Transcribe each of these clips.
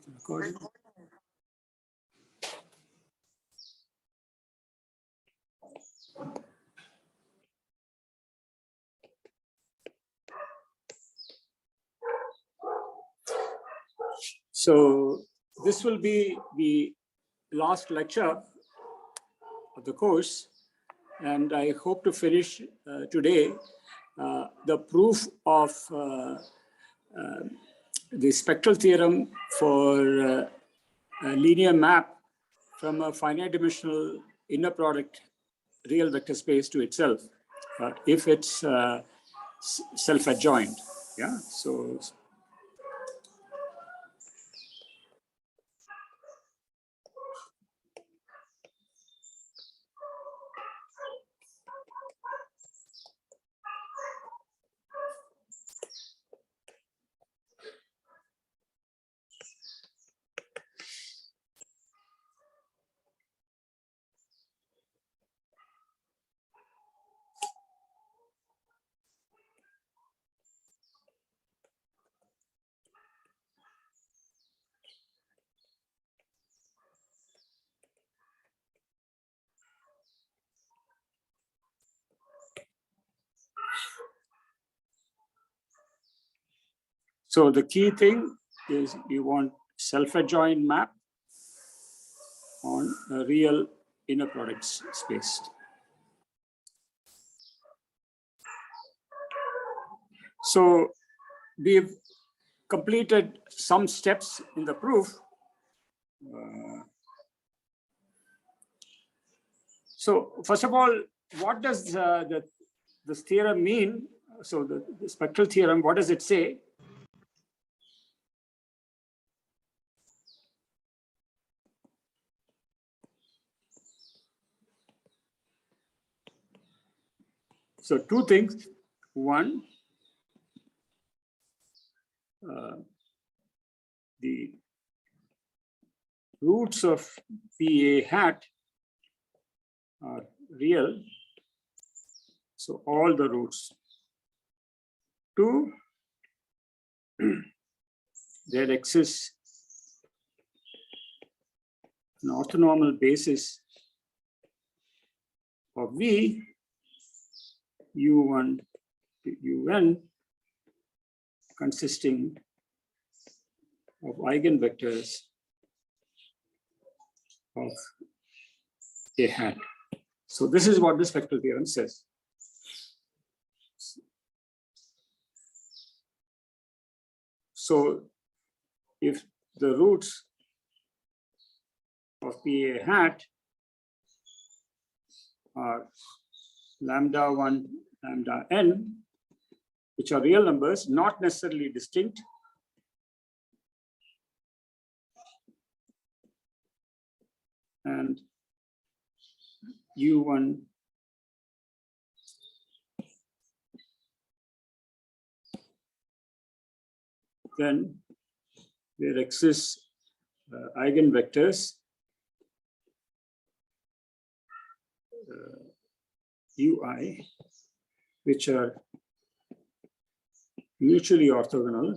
Recording. So this will be the last lecture of the course, and I hope to finish today the proof of the spectral theorem for a linear map from a finite dimensional inner product real vector space to itself, if it's self-adjoint. Yeah, so so the key thing is you want self-adjoint map on a real inner product space. So we've completed some steps in the proof. So first of all, what does this theorem mean? So the spectral theorem, what does it say? So two things. One, the roots of PA hat are real. So all the roots. Two, there exists an orthonormal basis of V U1 to Un consisting of eigenvectors of a hat. So this is what the spectral theorem says. So if the roots of PA hat are lambda 1, lambda n, which are real numbers, not necessarily distinct, and U1 then there exists eigenvectors Ui, which are mutually orthogonal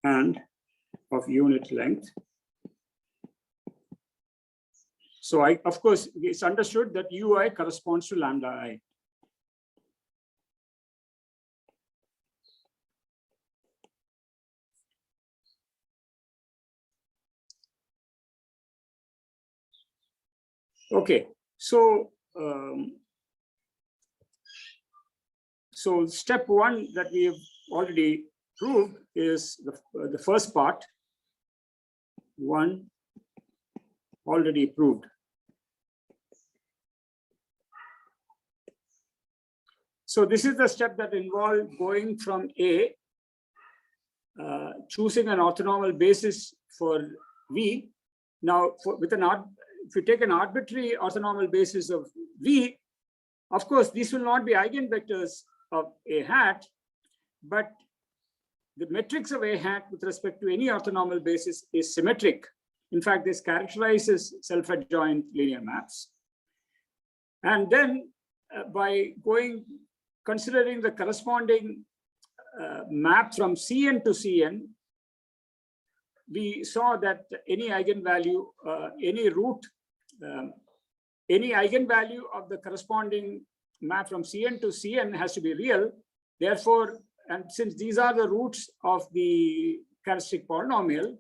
and of unit length. So of course, it's understood that Ui corresponds to lambda I. Okay, so so step one that we have already proved is the first part. One already proved. So this is the step that involved going from A, choosing an orthonormal basis for V. Now, if you take an arbitrary orthonormal basis of V, of course, these will not be eigenvectors of A hat, but the matrix of A hat with respect to any orthonormal basis is symmetric. In fact, this characterizes self-adjoint linear maps. And then by considering the corresponding map from Cn to Cn, we saw that any eigenvalue, any root, any eigenvalue of the corresponding map from Cn to Cn has to be real. Therefore, and since these are the roots of the characteristic polynomial,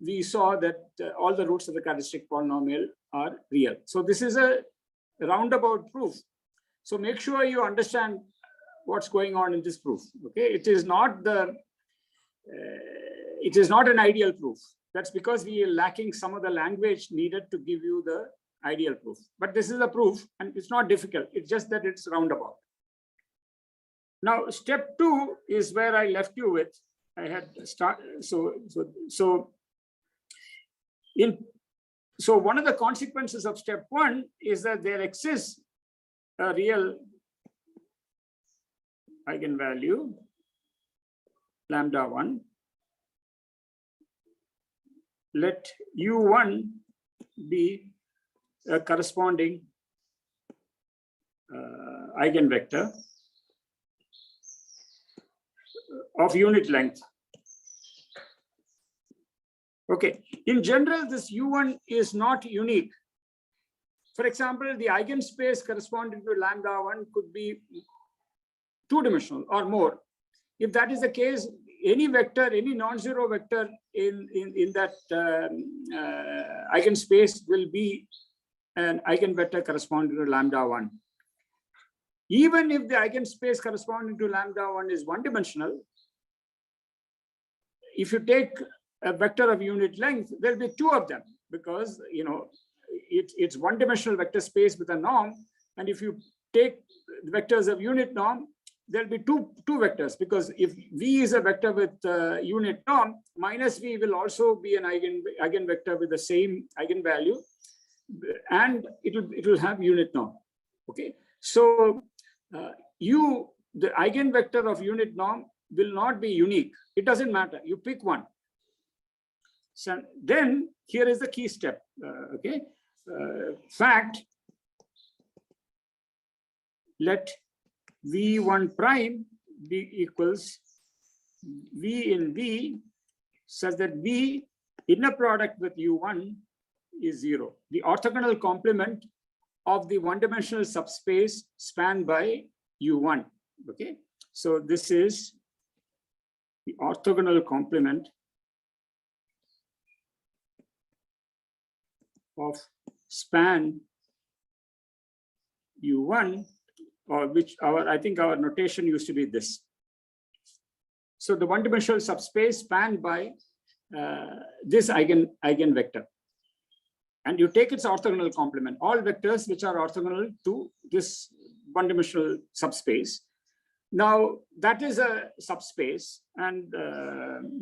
we saw that all the roots of the characteristic polynomial are real. So this is a roundabout proof. So make sure you understand what's going on in this proof. Okay, it is not an ideal proof. That's because we are lacking some of the language needed to give you the ideal proof. But this is a proof, and it's not difficult. It's just that it's roundabout. Now, step 2 is where I left you with. I had started. So one of the consequences of step 1 is that there exists a real eigenvalue lambda 1. Let u1 be a corresponding eigenvector of unit length. Okay, in general, this u1 is not unique. For example, the eigenspace corresponding to lambda 1 could be two-dimensional or more. If that is the case, any vector, any non-zero vector in that eigenspace will be an eigenvector corresponding to lambda 1. Even if the eigenspace corresponding to lambda 1 is one-dimensional, if you take a vector of unit length, there'll be two of them, because it's one-dimensional vector space with a norm. And if you take vectors of unit norm, there'll be two vectors, because if V is a vector with unit norm, minus V will also be an eigenvector with the same eigenvalue, and it will have unit norm. Okay, so the eigenvector of unit norm will not be unique. It doesn't matter. You pick one. So then here is the key step. Okay, fact. Let V1 prime be equals V in V, such that V inner product with U1 is 0. The orthogonal complement of the one-dimensional subspace spanned by U1. Okay, so this is the orthogonal complement of span U1, or which I think our notation used to be this. So the one-dimensional subspace spanned by this eigenvector. And you take its orthogonal complement, all vectors which are orthogonal to this one-dimensional subspace. Now, that is a subspace. And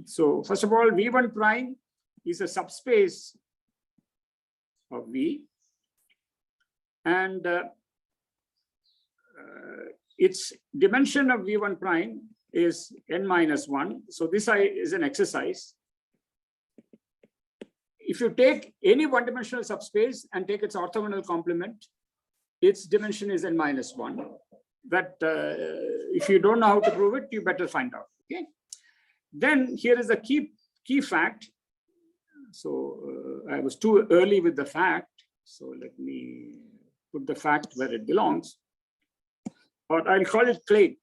so first of all, V1 prime is a subspace of V. And its dimension of V1 prime is n-1. So this is an exercise. If you take any one-dimensional subspace and take its orthogonal complement, its dimension is n-1. That if you don't know how to prove it, you better find out. Okay. Then here is the key fact. So I was too early with the fact. So let me put the fact where it belongs. Or I'll call it claim.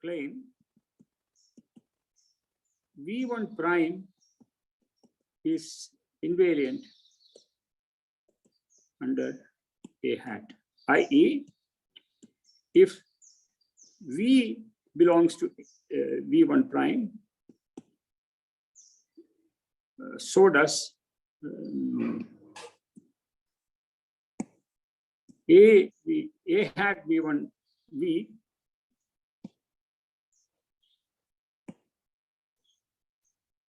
Claim V1 prime is invariant under A hat, i.e., if V belongs to V1 prime, so does A hat V1 V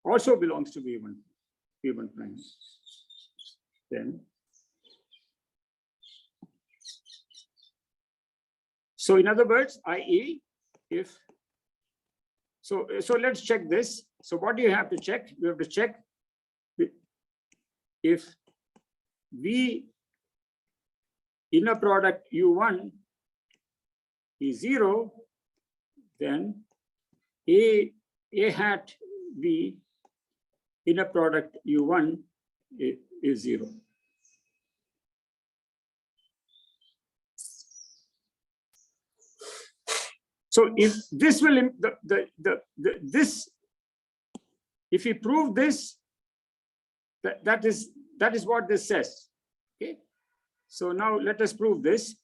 also belongs to V1 prime. Then, so in other words, i.e., if so let's check this. So what do you have to check? You have to check if V inner product U1 is 0, then A hat B inner product U1 is 0. So if this will this, if we prove this, that is what this says. Okay. So now let us prove this.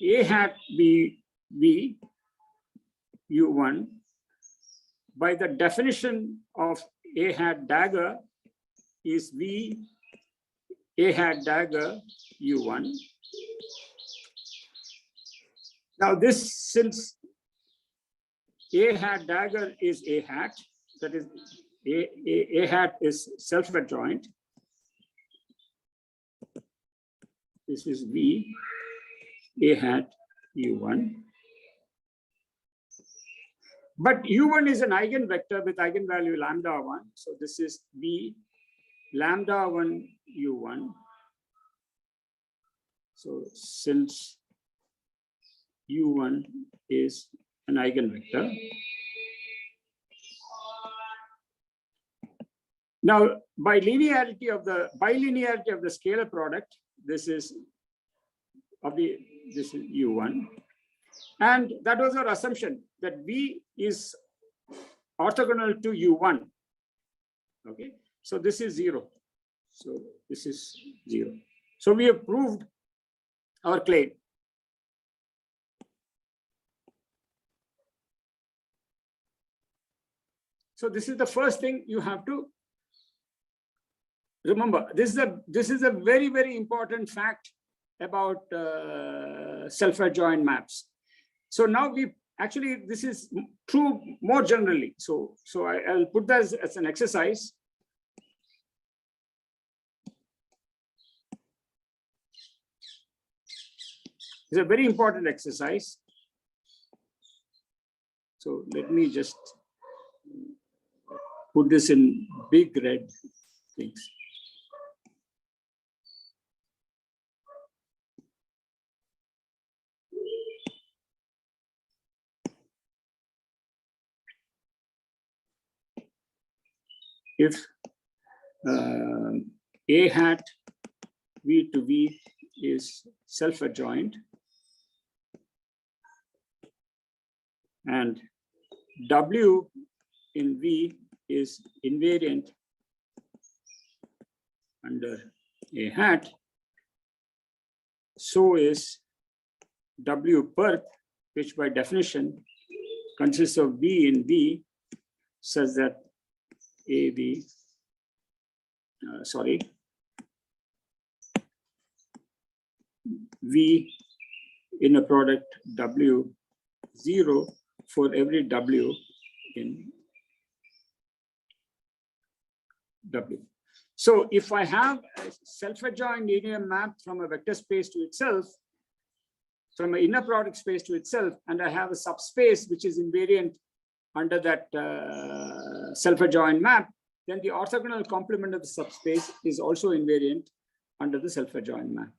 A hat B U1 by the definition of A hat dagger is V A hat dagger U1. Now this, since A hat dagger is A hat, that is A hat is self-adjoint. This is V A hat U1. But U1 is an eigenvector with eigenvalue lambda 1. So this is V lambda 1 U1. So since U1 is an eigenvector. Now, by bilinearity of the scalar product, this is U1. And that was our assumption that V is orthogonal to U1. Okay, so this is 0. So this is 0. So we have proved our claim. So this is the first thing you have to remember. This is a very, very important fact about self-adjoint maps. So now this is true more generally. So I'll put that as an exercise. It's a very important exercise. So let me just put this in big red things. If A hat V to V is self-adjoint and W in V is invariant under A hat, so is W perth, which by definition consists of V in V, such that V in a product W 0 for every W in W. So if I have a self-adjoint linear map from a vector space to itself, from an inner product space to itself, and I have a subspace which is invariant under that self-adjoint map, then the orthogonal complement of the subspace is also invariant under the self-adjoint map.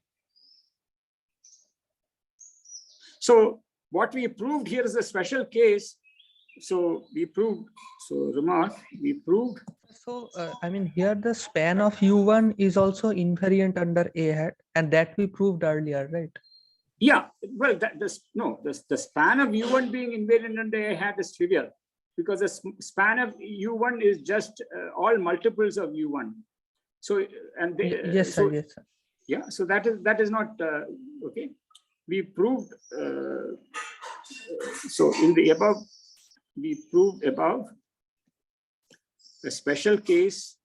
So what we proved here is a special case. So we proved, we proved. So I mean, here the span of U1 is also invariant under A hat, and that we proved earlier, right? Yeah, well, the span of U1 being invariant under A hat is trivial, because the span of U1 is just all multiples of U1. So, and they, yes, sir, yes, sir. Yeah, so that is not okay. We proved so in the above, we proved above a special case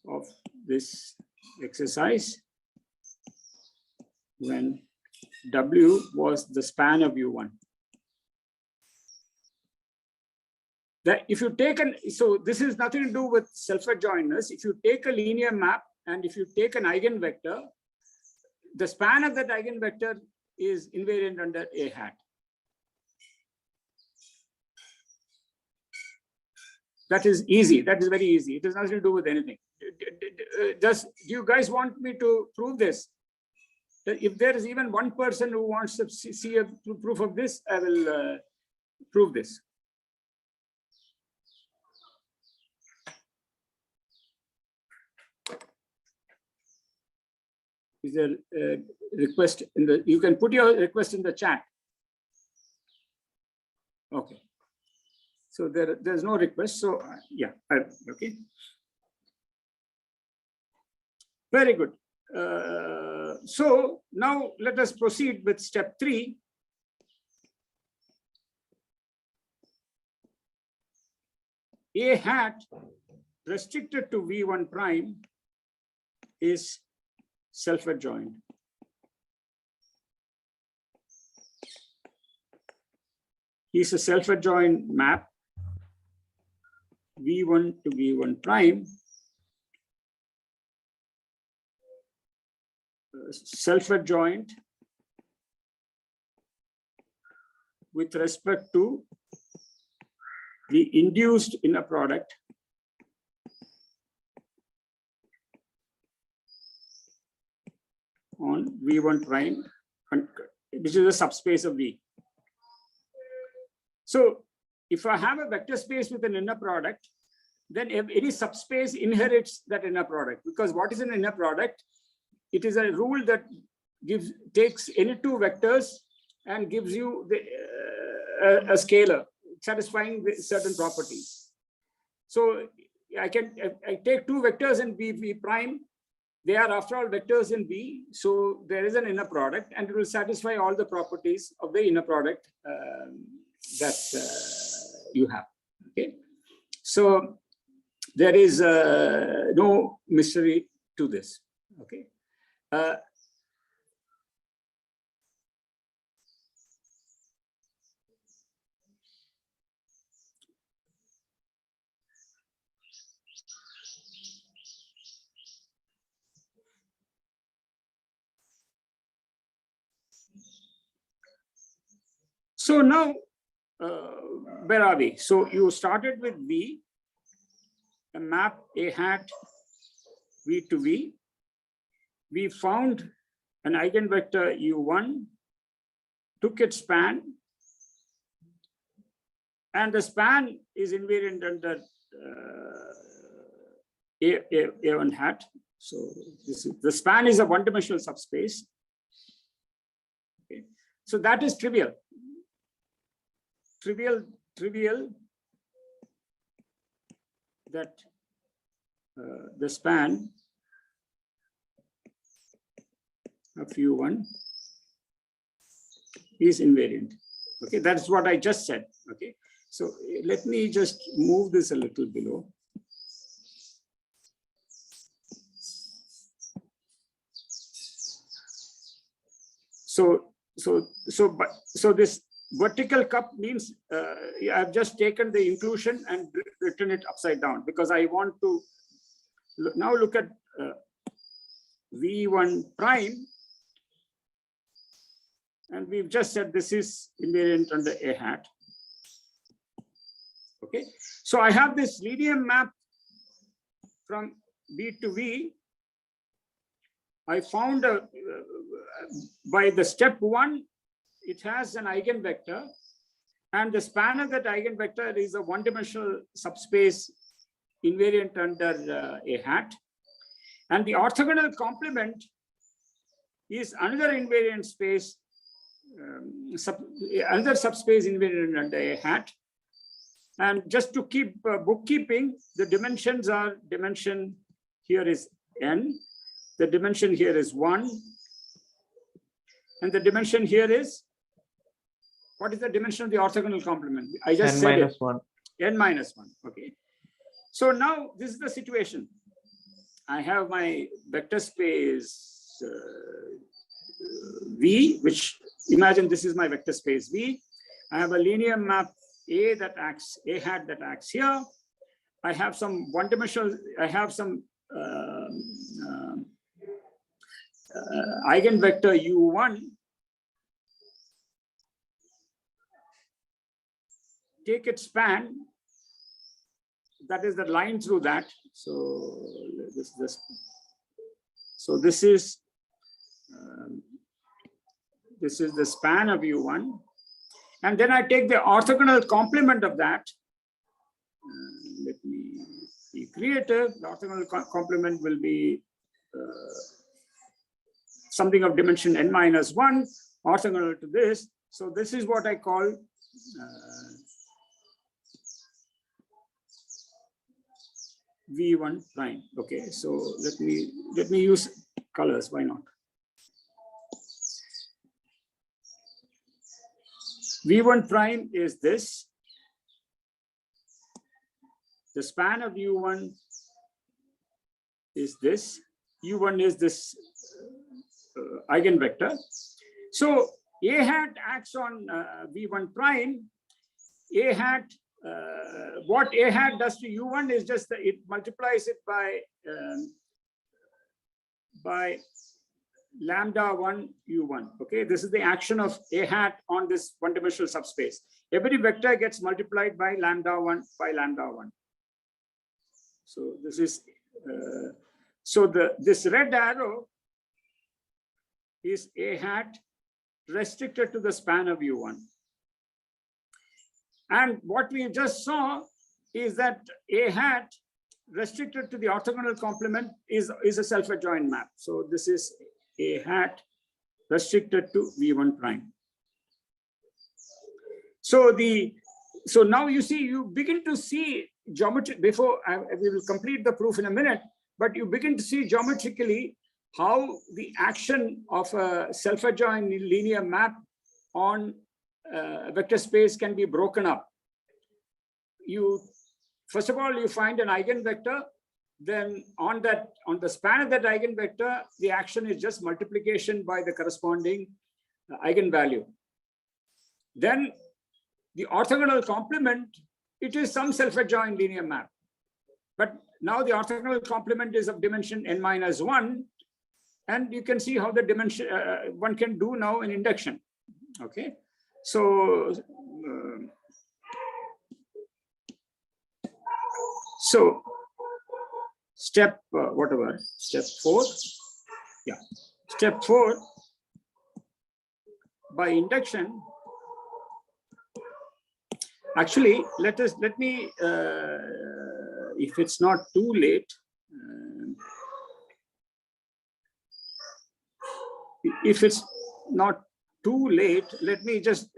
of this exercise when W was the span of U1. That if you take so this is nothing to do with self-adjointness. If you take a linear map and if you take an eigenvector, the span of that eigenvector is invariant under A hat. That is easy. That is very easy. It has nothing to do with anything. Do you guys want me to prove this? If there is even one person who wants to see a proof of this, I will prove this. Is there a request in the? You can put your request in the chat. Okay. So there's no request. So yeah. Okay. Very good. So now let us proceed with step 3. A hat restricted to V1 prime is self-adjoint. Is a self-adjoint map V1 to V1 prime, self-adjoint with respect to the induced inner product on V1 prime, which is a subspace of V. So if I have a vector space with an inner product, then any subspace inherits that inner product, because what is an inner product? It is a rule that takes any two vectors and gives you a scalar satisfying certain properties. So I take two vectors in V prime. They are after all vectors in V. So there is an inner product and it will satisfy all the properties of the inner product that you have. Okay. So there is no mystery to this. Okay. So now, where are we? So you started with V, a map A hat V to V. We found an eigenvector U1, took its span, and the span is invariant under A1 hat. So the span is a one-dimensional subspace. Okay. So that is trivial. Trivial that the span of U1 is invariant. Okay, that's what I just said. Okay, so let me just move this a little below. So this vertical cup means I've just taken the inclusion and written it upside down because I want to now look at V1 prime, and we've just said this is invariant under A hat. Okay, so I have this linear map from V to V. I found by the step 1, it has an eigenvector, and the span of that eigenvector is a one-dimensional subspace invariant under A hat. And the orthogonal complement is another invariant space, another subspace invariant under A hat. And just to keep bookkeeping, the dimensions are dimension here is n, the dimension here is 1, and the dimension here is, what is the dimension of the orthogonal complement? I just n said minus it. 1. N minus 1. Okay. So now this is the situation. I have my vector space V, which imagine this is my vector space V. I have a linear map A that acts, A hat that acts here. I have some one-dimensional, I have some eigenvector U1. Take its span. that is the line through that. So this is the span of U1, and then I take the orthogonal complement of that. Let me be creative. The orthogonal complement will be something of dimension n-1 orthogonal to this. So this is what I call V1 prime. Okay, so let me use colors. Why not? V1 prime is this. The span of U1 is this. U1 is this eigenvector. So A hat acts on V1 prime. A hat, what A hat does to U1 is just that it multiplies it by lambda 1 U1. Okay, this is the action of A hat on this one-dimensional subspace. Every vector gets multiplied by lambda 1 by lambda 1. So this is this red arrow is A hat restricted to the span of U1. And what we just saw is that A hat restricted to the orthogonal complement is a self-adjoint map. So this is A hat restricted to V1 prime. So now you begin to see geometry. Before we will complete the proof in a minute, but you begin to see geometrically how the action of a self-adjoint linear map on a vector space can be broken up. First of all, you find an eigenvector. Then on the span of that eigenvector, the action is just multiplication by the corresponding eigenvalue. Then the orthogonal complement, it is some self-adjoint linear map. But now the orthogonal complement is of dimension n-1, and you can see how the dimension one can do now in induction. Okay, so step step 4, yeah, step 4, by induction. Actually, let me if it's not too late, if it's not too late, let me just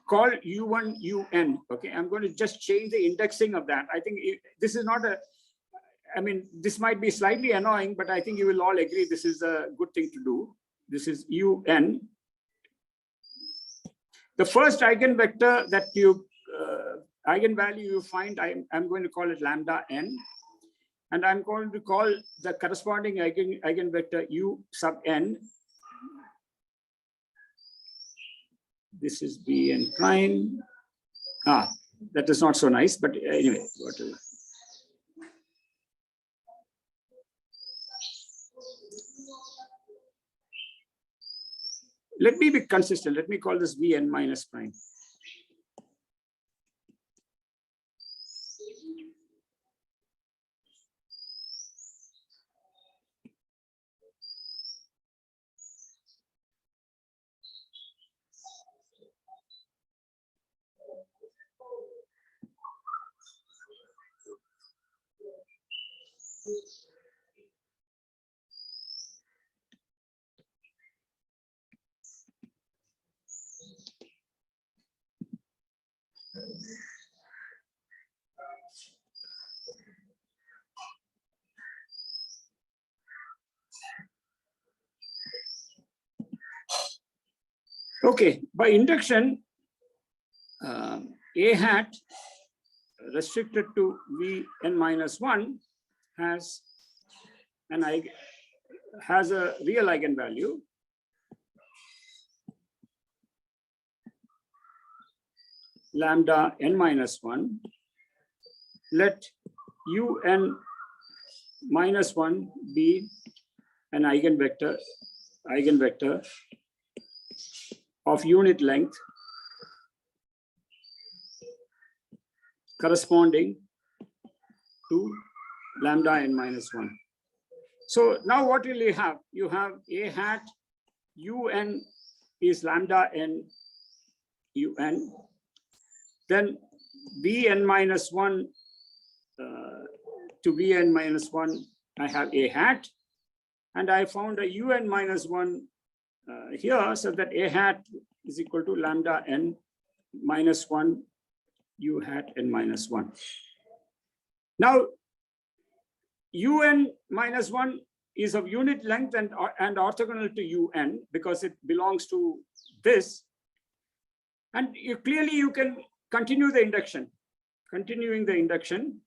call U1 UN. Okay, I'm going to just change the indexing of that. I think this is not I mean, this might be slightly annoying, but I think you will all agree this is a good thing to do. This is UN. The first eigenvector that eigenvalue you find, I'm going to call it lambda n, and I'm going to call the corresponding eigenvector U sub n. This is Bn prime. That is not so nice, but anyway, whatever. Let me be consistent. Let me call this Vn minus prime. Okay, by induction, A hat restricted to Vn-1 has a real eigenvalue. Lambda n-1. Let Un-1 be an eigenvector of unit length corresponding to lambda n minus 1. So now what will you have? You have a hat un is lambda n un. Then bn minus 1 to bn minus 1, I have a hat. And I found a un minus 1 here, so that a hat is equal to lambda n minus 1 u hat n minus 1. Now, un minus 1 is of unit length and orthogonal to un because it belongs to this. And clearly you can continue the induction. Continuing the induction.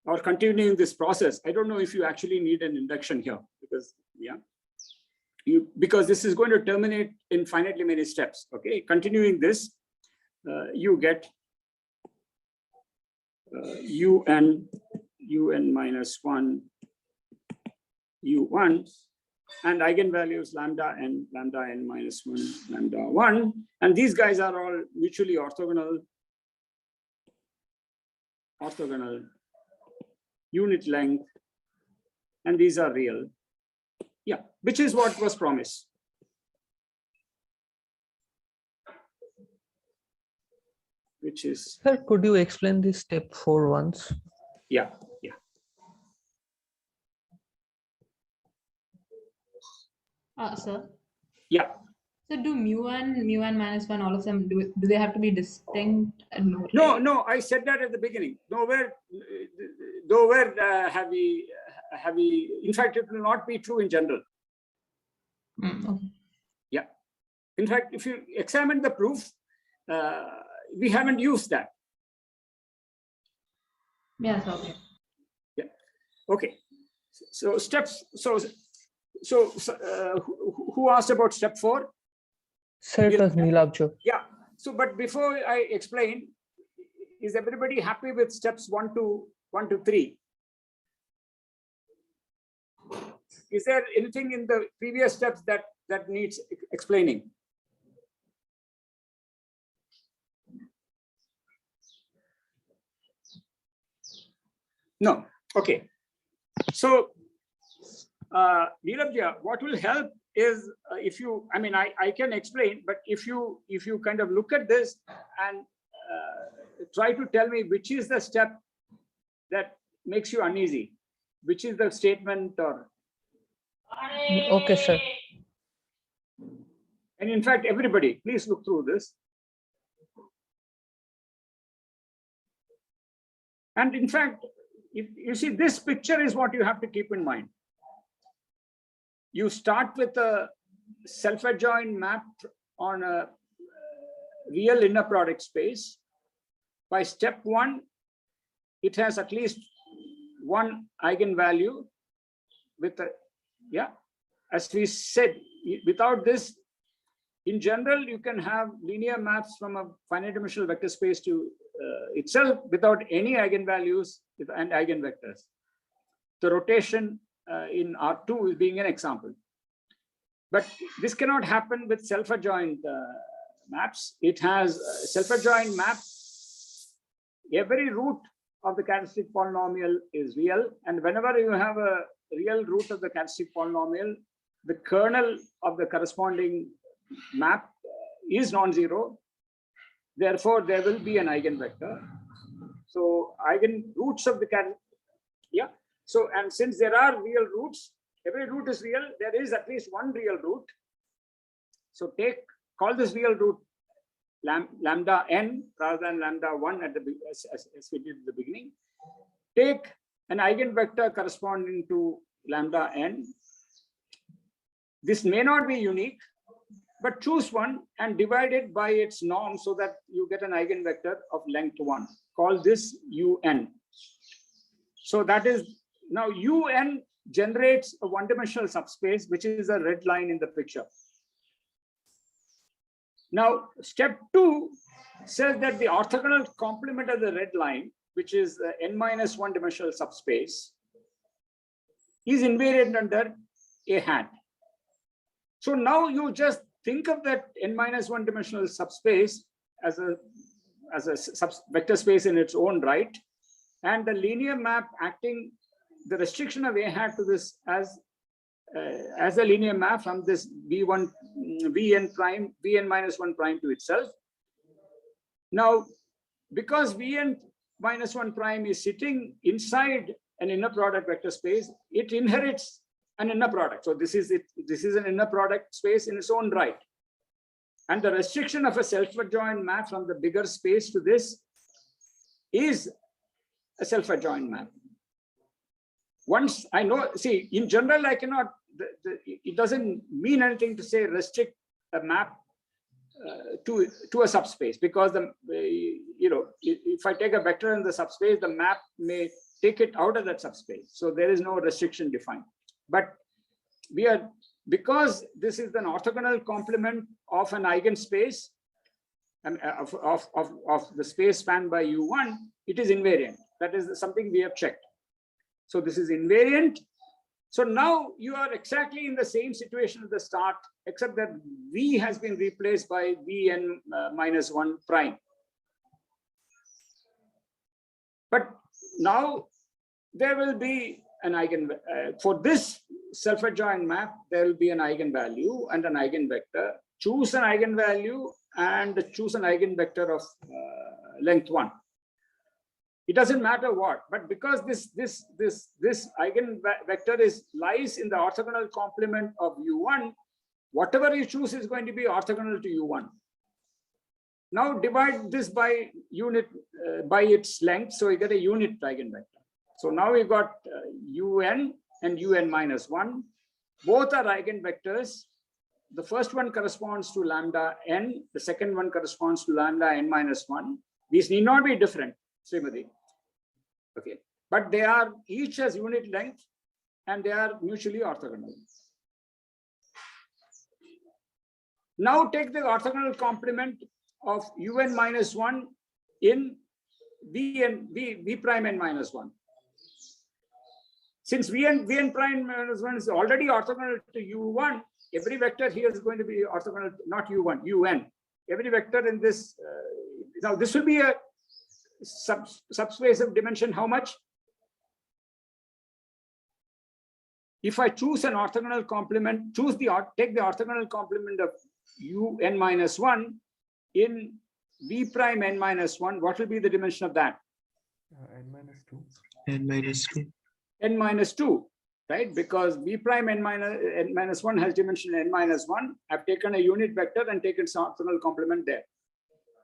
Or continuing this process. I don't know if you actually need an induction here because, yeah, because this is going to terminate in finitely many steps. Okay, continuing this, you get un minus 1 u1 and eigenvalues lambda n minus 1 lambda 1, and these guys are all mutually orthogonal unit length, and these are real. Yeah, which is what was promised. Which is. Sir, could you explain this step 4 once? Yeah. Sir. Yeah. So do mu1 minus 1, all of them, do they have to be distinct? No, I said that at the beginning. Nowhere have we, in fact, it will not be true in general. Okay. Yeah. In fact, if you examine the proof, we haven't used that. Yes, okay. Yeah. Okay. So steps, who asked about step 4? Sir, it was Nilabja. Yeah. So, but before I explain, is everybody happy with steps 1 to 3? Is there anything in the previous steps that needs explaining? No. Okay. So, Nilabja, what will help is if you, I mean, I can explain, but if you kind of look at this and try to tell me which is the step that makes you uneasy, which is the statement or. Okay, sir. And in fact, everybody, please look through this. And in fact, if you see, this picture is what you have to keep in mind. You start with a self-adjoint map on a real inner product space. By step 1, it has at least one eigenvalue with a, yeah, as we said, without this, in general, you can have linear maps from a finite dimensional vector space to itself without any eigenvalues and eigenvectors. The rotation in R2 is being an example. But this cannot happen with self-adjoint maps. It has self-adjoint map. Every root of the characteristic polynomial is real. And whenever you have a real root of the characteristic polynomial, the kernel of the corresponding map is non-zero. Therefore, there will be an eigenvector. So roots of the characteristic, yeah. So, and since there are real roots, every root is real, there is at least one real root. So call this real root lambda n rather than lambda 1 at the as we did at the beginning. Take an eigenvector corresponding to lambda n. This may not be unique, but choose one and divide it by its norm so that you get an eigenvector of length 1. Call this un. So that is, now un generates a one-dimensional subspace, which is a red line in the picture. Now, step 2 says that the orthogonal complement of the red line, which is the n-1 dimensional subspace, is invariant under a hat. So now you just think of that n-1 dimensional subspace as a vector space in its own right, and the linear map acting the restriction of A hat to this as a linear map from this Vn minus 1 prime to itself. Now, because Vn minus 1 prime is sitting inside an inner product vector space, it inherits an inner product. So this is it. This is an inner product space in its own right. And the restriction of a self-adjoint map from the bigger space to this is a self-adjoint map. Once I know, see, in general, I cannot, it doesn't mean anything to say restrict a map to a subspace, because if I take a vector in the subspace, the map may take it out of that subspace. So there is no restriction defined. But because this is an orthogonal complement of an eigenspace and of the space spanned by U1, it is invariant. That is something we have checked. So this is invariant. So now you are exactly in the same situation at the start, except that V has been replaced by Vn minus 1 prime. But now there will be an for this self-adjoint map, there will be an eigenvalue and an eigenvector. Choose an eigenvalue and choose an eigenvector of length 1. It doesn't matter what, but because this eigenvector lies in the orthogonal complement of U1, whatever you choose is going to be orthogonal to U1. Now divide this by by its length, so you get a unit eigenvector. So now we've got UN and UN minus 1. Both are eigenvectors. The first one corresponds to lambda n. The second one corresponds to lambda n minus 1. These need not be different, Srimati. Okay, but they are each as unit length and they are mutually orthogonal. Now take the orthogonal complement of UN minus 1 in V prime n minus 1. Since Vn prime minus 1 is already orthogonal to U1, every vector here is going to be orthogonal, not U1, UN. Every vector in this, now this will be a subspace of dimension how much? If I choose an orthogonal complement, take the orthogonal complement of UN minus 1 in V prime n minus 1, what will be the dimension of that? N minus 2. N minus 2. N minus 2, right? Because V prime n minus 1 has dimension n minus 1. I've taken a unit vector and taken some orthogonal complement there.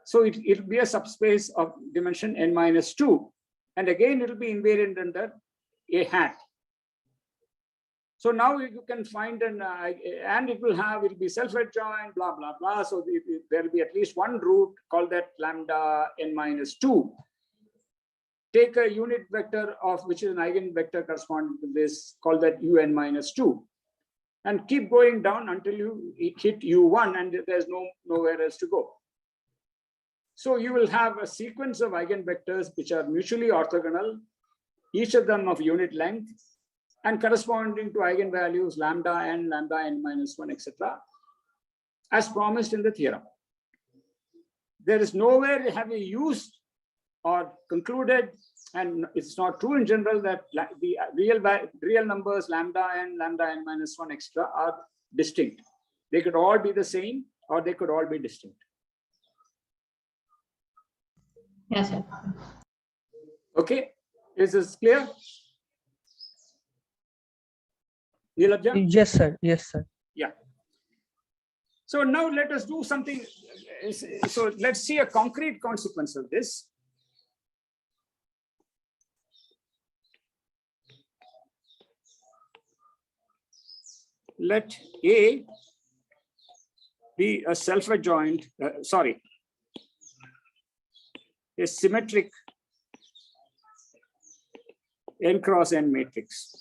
So it'll be a subspace of dimension n minus 2. And again, it'll be invariant under A hat. So now you can find and it'll be self-adjoint, blah, blah, blah. So there will be at least one root, call that lambda n minus 2. Take a unit vector of which is an eigenvector corresponding to this, call that UN minus 2. And keep going down until you hit U1 and there's nowhere else to go. So you will have a sequence of eigenvectors which are mutually orthogonal, each of them of unit length, and corresponding to eigenvalues lambda n minus 1, etc., as promised in the theorem. There is nowhere have we used or concluded, and it's not true in general, that the real numbers lambda n minus 1, etc., are distinct. They could all be the same or they could all be distinct. Yes, sir. Okay, is this clear? Neelabja? Yes, sir. Yes, sir. Yeah. So now let us do something. So let's see a concrete consequence of this. Let A be a self-adjoint, a symmetric n cross n matrix.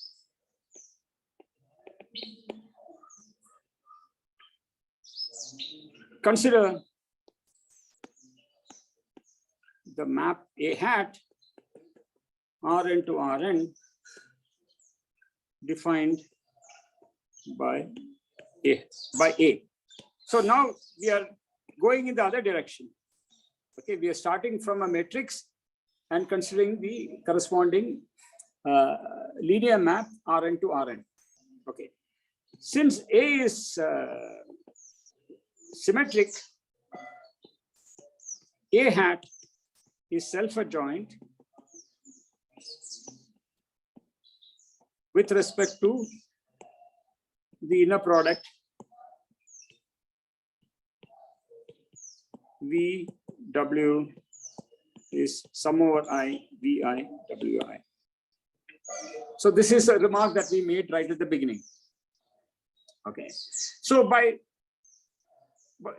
Consider the map A hat Rn to Rn defined by A. So now we are going in the other direction. Okay, we are starting from a matrix and considering the corresponding linear map Rn to Rn. Okay, since A is symmetric, A hat is self-adjoint with respect to the inner product V W is sum over I V I W I. So this is a remark that we made right at the beginning. Okay, so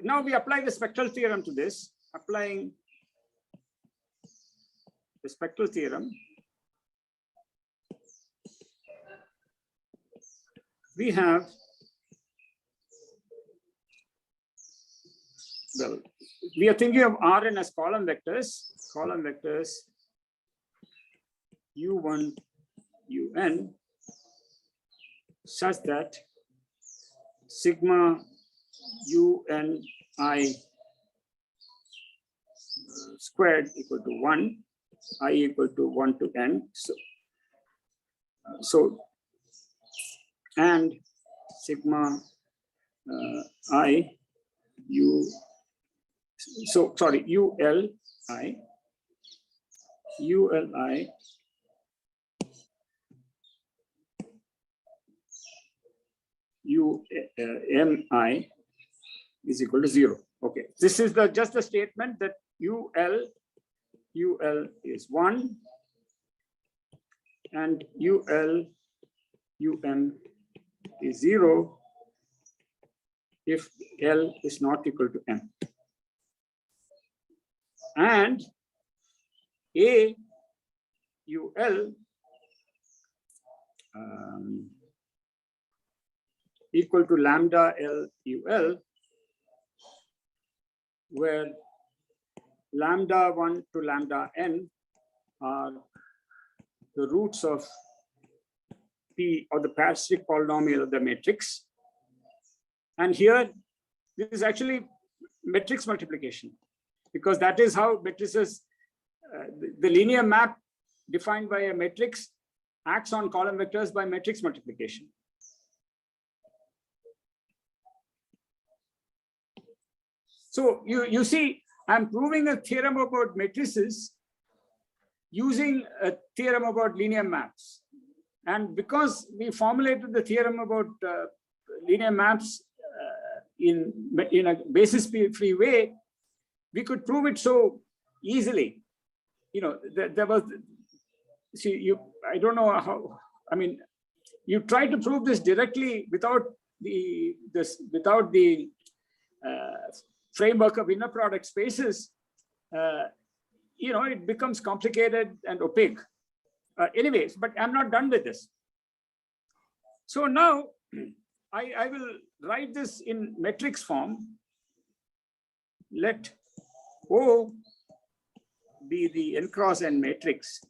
now we apply the spectral theorem to this. Applying the spectral theorem, we have, well, we are thinking of Rn as column vectors U1, Un, such that sigma UNI squared equal to 1, I equal to 1 to n. So and sigma I U, so sorry, ULI UMI is equal to 0. Okay, this is just the statement that UL is 1 and UM is 0 if L is not equal to M. And AUL equal to lambda LUL, where lambda 1 to lambda n are the roots of P, or the parasitic polynomial of the matrix. And here, this is actually matrix multiplication, because that is how matrices, the linear map defined by a matrix acts on column vectors by matrix multiplication. So you see, I'm proving a theorem about matrices using a theorem about linear maps. And because we formulated the theorem about linear maps in a basis-free way, we could prove it so easily. You know, there was, see, I don't know how, I mean, you try to prove this directly without the framework of inner product spaces, you know, it becomes complicated and opaque. Anyways, but I'm not done with this. So now I will write this in matrix form. Let O be the n cross n matrix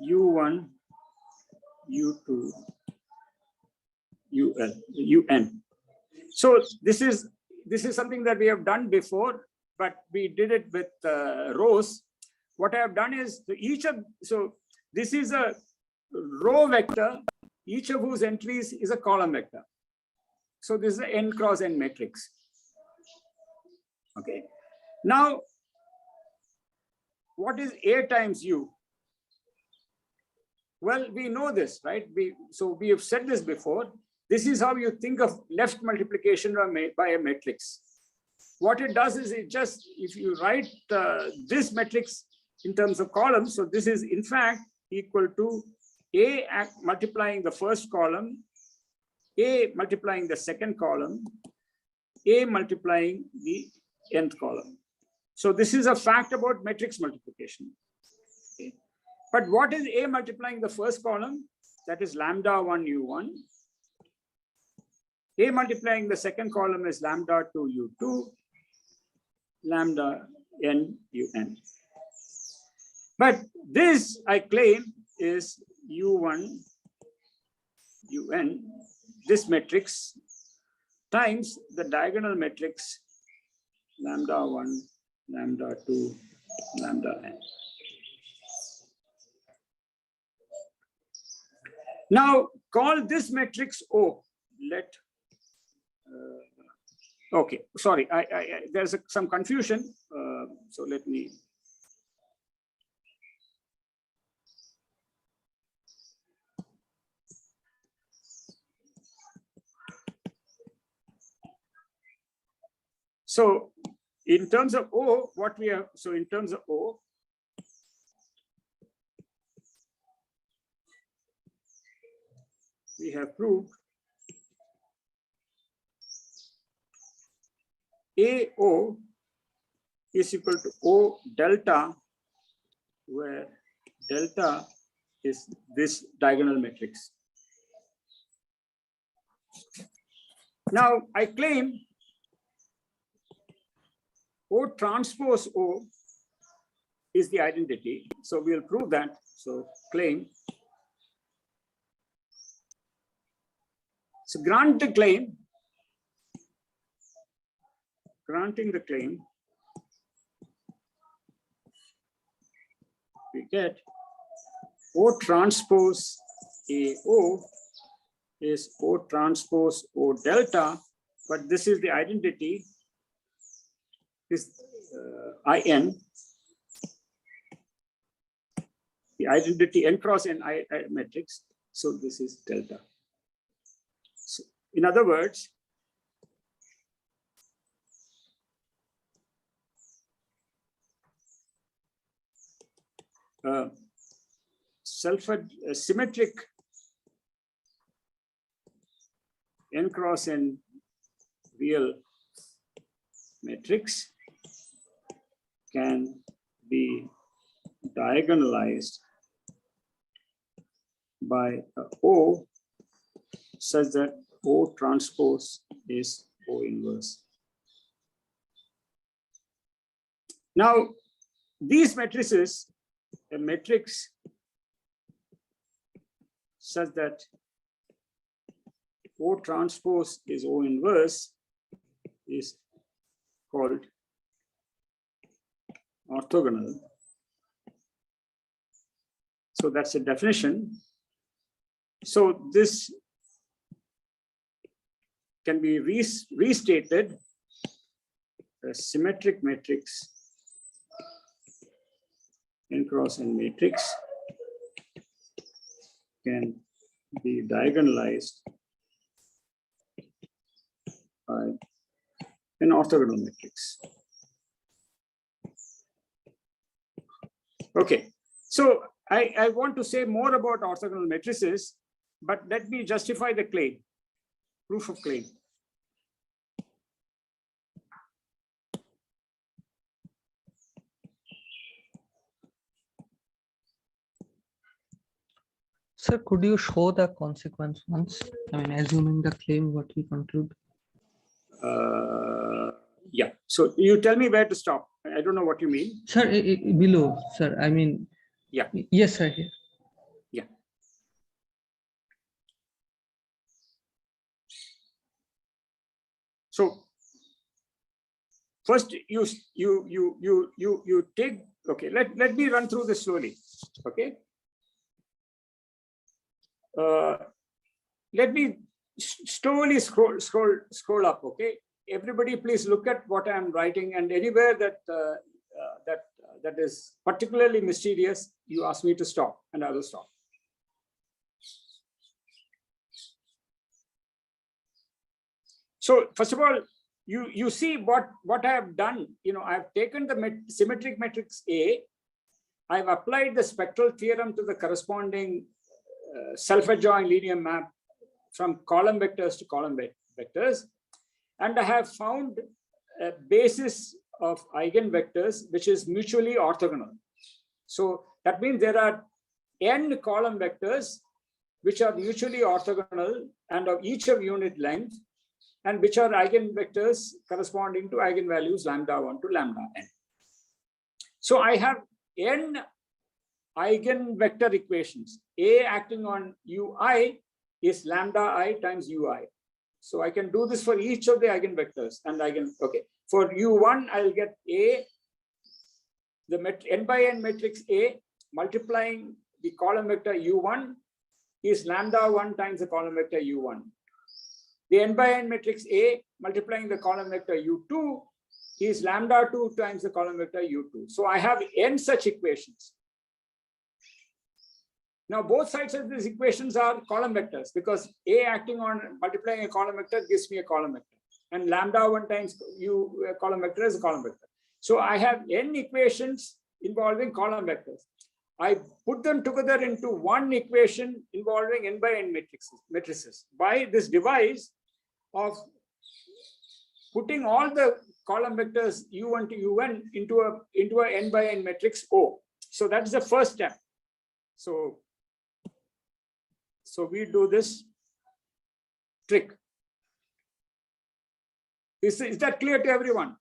U1, U2, UN. So this is something that we have done before, but we did it with rows. What I have done is so this is a row vector, each of whose entries is a column vector. So this is an n cross n matrix. Okay. Now, what is A times U? Well, we know this, right? So we have said this before. This is how you think of left multiplication by a matrix. What it does is it just, if you write this matrix in terms of columns, so this is in fact equal to A multiplying the first column, A multiplying the second column, A multiplying the nth column. So this is a fact about matrix multiplication. Okay. But what is A multiplying the first column? That is lambda 1 U1. A multiplying the second column is lambda 2 U2, lambda n UN. But this, I claim, is U1, UN, this matrix times the diagonal matrix lambda 1, lambda 2, lambda n. Now call this matrix O. Let okay, sorry, there's some confusion. So let me. So in terms of O, what we have, so in terms of O, we have proved AO is equal to O delta, where delta is this diagonal matrix. Now I claim O transpose O is the identity. So we'll prove that. So claim. So grant the claim. Granting the claim, we get O transpose AO is O transpose O delta, but this is the identity, is IN, the identity N cross N I matrix. So this is delta. So in other words, symmetric N cross N real matrix can be diagonalized by O such that O transpose is O inverse. Now, these matrices, a matrix such that O transpose is O inverse is called orthogonal. So that's a definition. So this can be restated. A symmetric matrix, N cross N matrix, can be diagonalized by an orthogonal matrix. Okay, so I want to say more about orthogonal matrices, but let me justify the claim, proof of claim. Sir, could you show the consequence once? I mean, assuming the claim, what we conclude. Yeah, so you tell me where to stop. I don't know what you mean. Sir, below, sir, I mean. Yeah. Yes, sir, here. Yeah. So first you take, okay, let me run through this slowly. Okay. Let me slowly scroll up. Okay, everybody please look at what I'm writing, and anywhere that that is particularly mysterious, you ask me to stop and I will stop. So first of all, you see what I have done. You know, I've taken the symmetric matrix A, I've applied the spectral theorem to the corresponding self-adjoint linear map from column vectors to column vectors, and I have found a basis of eigenvectors which is mutually orthogonal. So that means there are n column vectors which are mutually orthogonal and of each of unit length, and which are eigenvectors corresponding to eigenvalues lambda 1 to lambda n. So I have n eigenvector equations. A acting on ui is lambda I times ui. So I can do this for each of the eigenvectors, and I can, okay, for U1, I'll get A, the n by n matrix A multiplying the column vector U1 is lambda1 times the column vector U1. The n by n matrix A multiplying the column vector U2 is lambda2 times the column vector U2. So I have n such equations. Now both sides of these equations are column vectors, because A acting on multiplying a column vector gives me a column vector, and lambda1 times U column vector is a column vector. So I have n equations involving column vectors. I put them together into one equation involving n by n matrices by this device of putting all the column vectors U1 to UN into a n by n matrix O. So that's the first step. So we do this trick. Is that clear to everyone?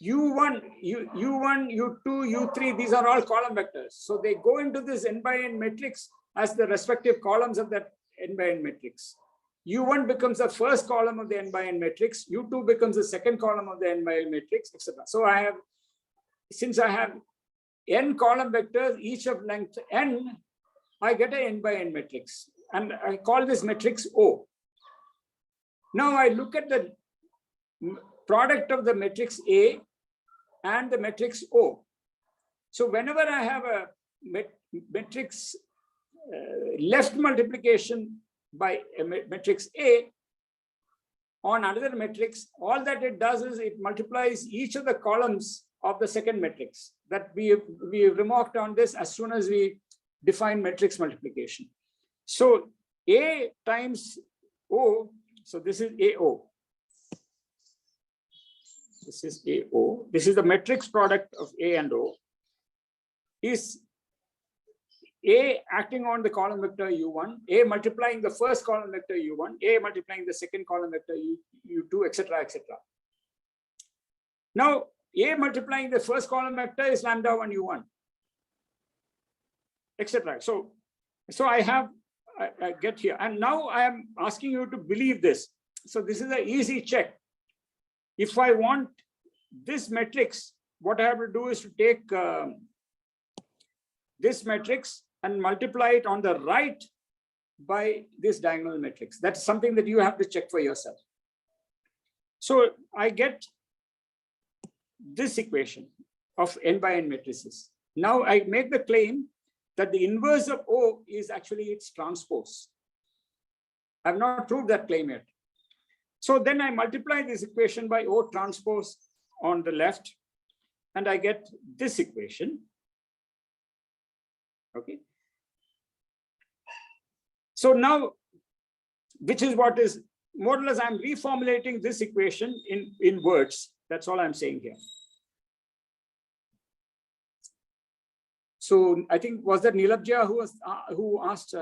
U1, U2, U3, these are all column vectors. So they go into this n by n matrix as the respective columns of that n by n matrix. U1 becomes the first column of the n by n matrix. U2 becomes the second column of the n by n matrix, etc. So since I have n column vectors, each of length n, I get an n by n matrix. And I call this matrix O. Now I look at the product of the matrix A and the matrix O. So whenever I have a matrix left multiplication by a matrix A on another matrix, all that it does is it multiplies each of the columns of the second matrix. That we remarked on this as soon as we define matrix multiplication. So A times O, so this is AO. This is AO. This is the matrix product of A and O. Is A acting on the column vector U1, A multiplying the first column vector U1, A multiplying the second column vector U2, etc., etc. Now, A multiplying the first column vector is lambda1 U1, etc. So I get here, and now I am asking you to believe this. So this is an easy check. If I want this matrix, what I have to do is to take this matrix and multiply it on the right by this diagonal matrix. That's something that you have to check for yourself. So I get this equation of n by n matrices. Now I make the claim that the inverse of O is actually its transpose. I have not proved that claim yet. So then I multiply this equation by O transpose on the left, and I get this equation. Okay. So now, which is what is more or less, I'm reformulating this equation in words. That's all I'm saying here. So I think, was that Nilabja who asked?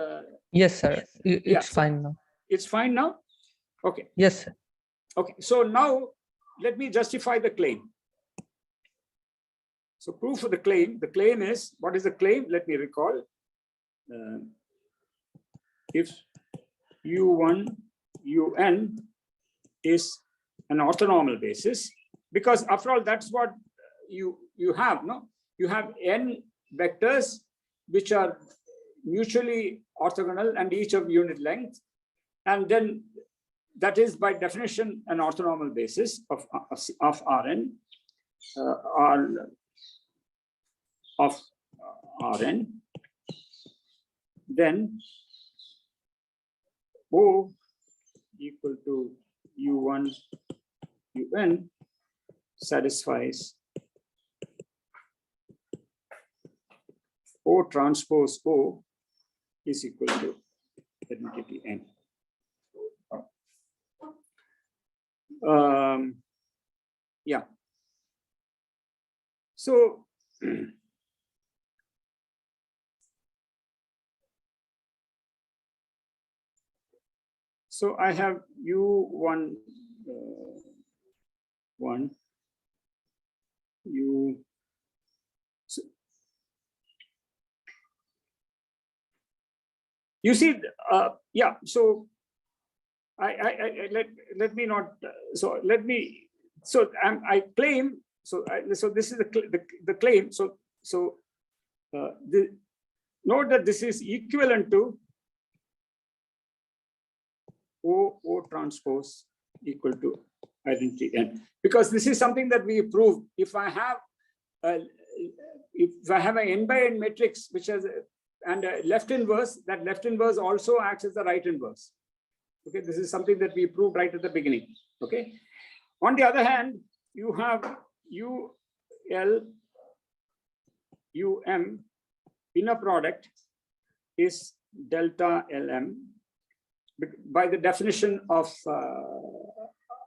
Yes, sir. It's so fine now. It's fine now? Okay. Yes, sir. Okay. So now let me justify the claim. So proof of the claim. The claim is, what is the claim? Let me recall. If U1, UN is an orthonormal basis, because after all, that's what you have, no? You have n vectors which are mutually orthogonal and each of unit length, and then that is by definition an orthonormal basis of Rn, of Rn. Then O equal to U1, UN satisfies O transpose O is equal to identity N. Yeah. So so I have U1, U. So you see, yeah. So let me not. So let me. So I claim. So so this is the claim. So note that this is equivalent to O transpose equal to identity n, because this is something that we proved. If I have an n by n matrix which has and a left inverse, that left inverse also acts as the right inverse. Okay, this is something that we proved right at the beginning. Okay. On the other hand, you have UL UM inner product is delta LM by the definition of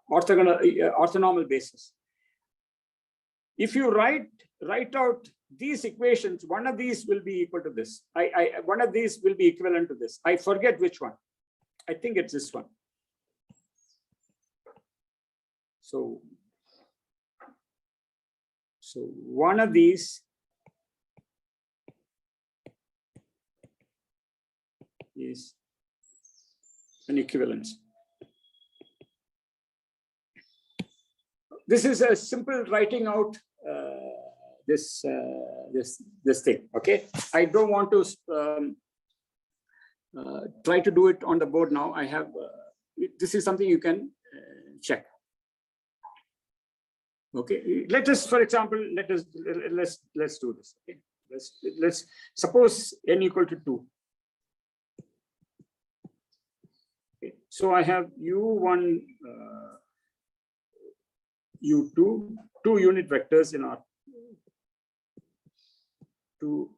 orthonormal basis. If you write out these equations, one of these will be equal to this. One of these will be equivalent to this. I forget which one. I think it's this one. So one of these is an equivalence. This is a simple writing out this thing. Okay, I don't want to try to do it on the board now. I have this is something you can check. Okay, let us, for example, let's do this. Okay, let's suppose n equal to 2. Okay, so I have u1 u2, 2 unit vectors in our two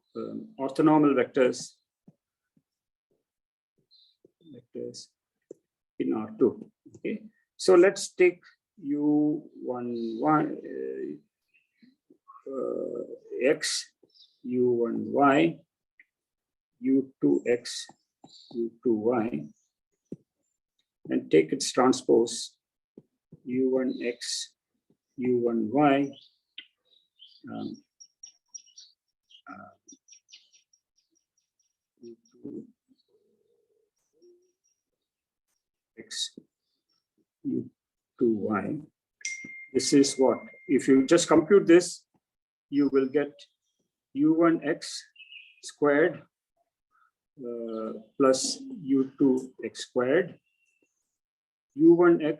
orthonormal vectors in R2. Okay, so let's take u1y x, u1y, u2x, u2y, and take its transpose u1x, u1y, u2x, u2y. This is what, if you just compute this, you will get u1x squared plus u2x squared, u1x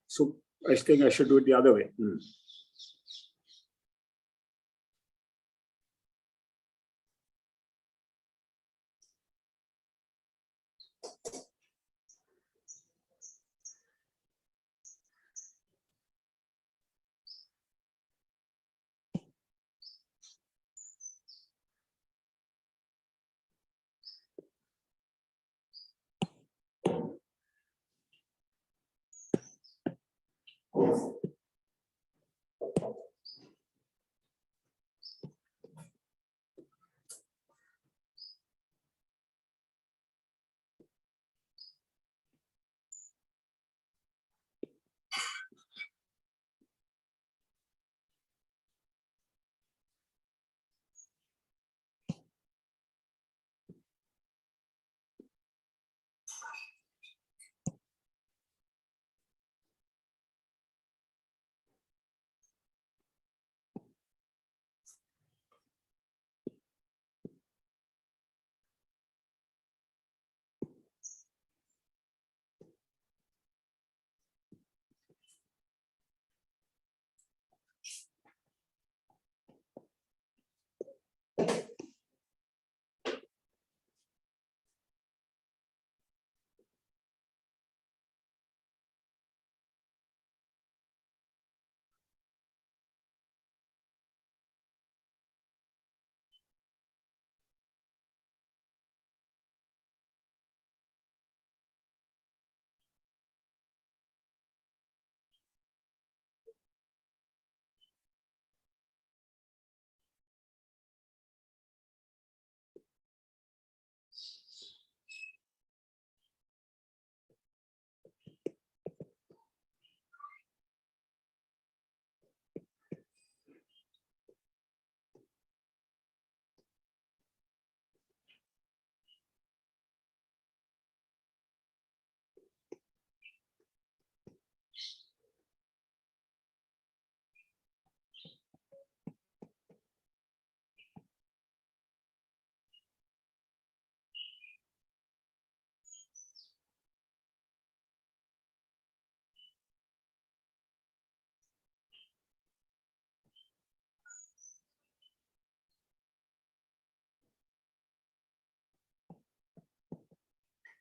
so I think I should do it the other way.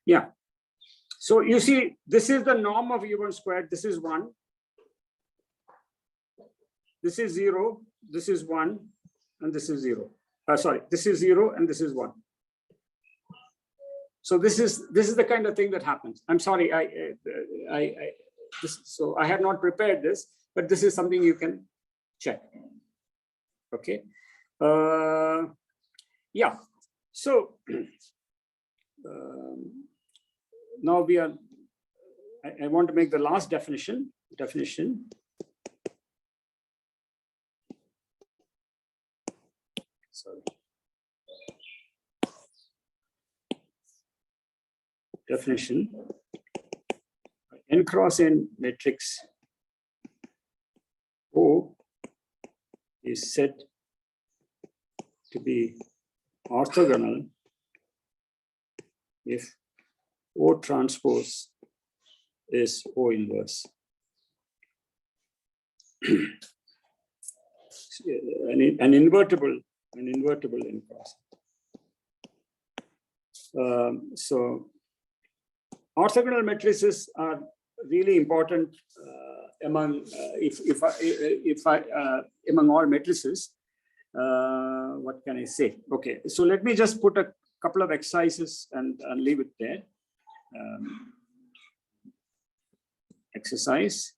Yeah. So you see, this is the norm of U1 squared. This is 1. This is 0. This is 1. And this is 0. Sorry, this is 0 and this is 1. So this is the kind of thing that happens. I'm sorry, so I have not prepared this, but this is something you can check. Okay. Yeah. So now we are. I want to make the last definition. Sorry. Definition. N cross N matrix O is said to be orthogonal if O transpose is O inverse. An invertible N cross. So orthogonal matrices are really important among among all matrices. What can I say? Okay, so let me just put a couple of exercises and leave it there. Exercise.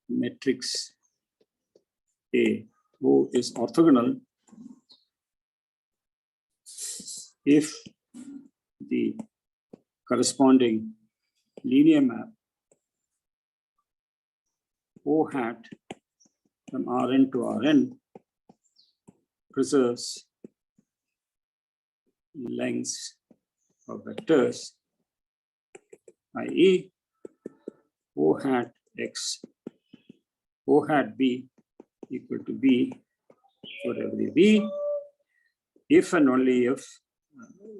Matrix A, O is orthogonal if the corresponding linear map O hat from Rn to Rn preserves lengths of vectors, i.e. O hat x, O hat b equal to b for every b, if and only if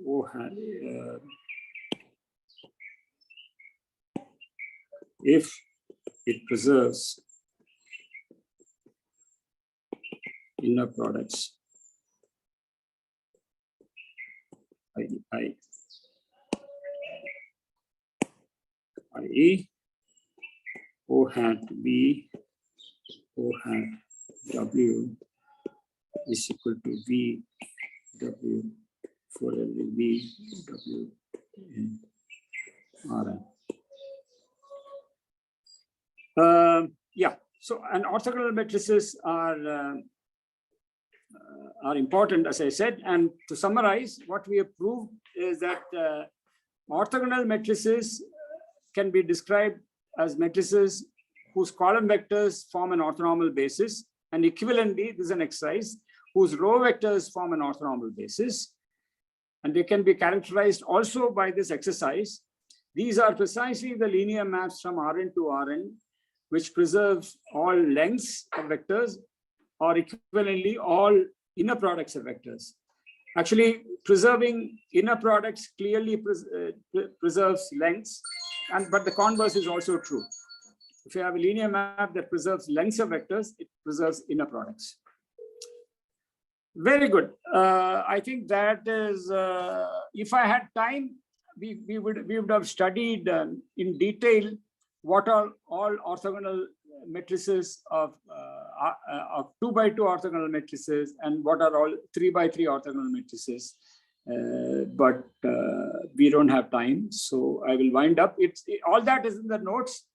O hat if it preserves inner products i.e. O hat b, O hat w is equal to v w for every v w in Rn. Yeah, so and orthogonal matrices are important, as I said. And to summarize, what we have proved is that orthogonal matrices can be described as matrices whose column vectors form an orthonormal basis, and equivalently, this is an exercise, whose row vectors form an orthonormal basis. And they can be characterized also by this exercise. These are precisely the linear maps from Rn to Rn, which preserves all lengths of vectors, or equivalently all inner products of vectors. Actually, preserving inner products clearly preserves lengths, but the converse is also true. If you have a linear map that preserves lengths of vectors, it preserves inner products. Very good. I think that is, if I had time, we would have studied in detail what are all orthogonal matrices of 2 by 2 orthogonal matrices and what are all 3 by 3 orthogonal matrices. But we don't have time, so I will wind up. All that is in the notes,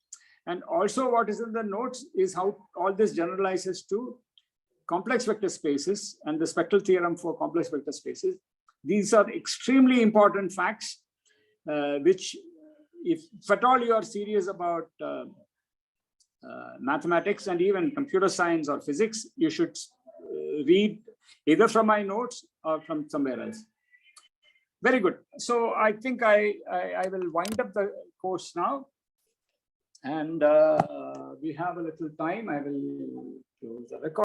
and also what is in the notes is how all this generalizes to complex vector spaces and the spectral theorem for complex vector spaces. These are extremely important facts, which if at all you are serious about mathematics and even computer science or physics, you should read either from my notes or from somewhere else. Very good. So I think I will wind up the course now. And we have a little time. I will close the record.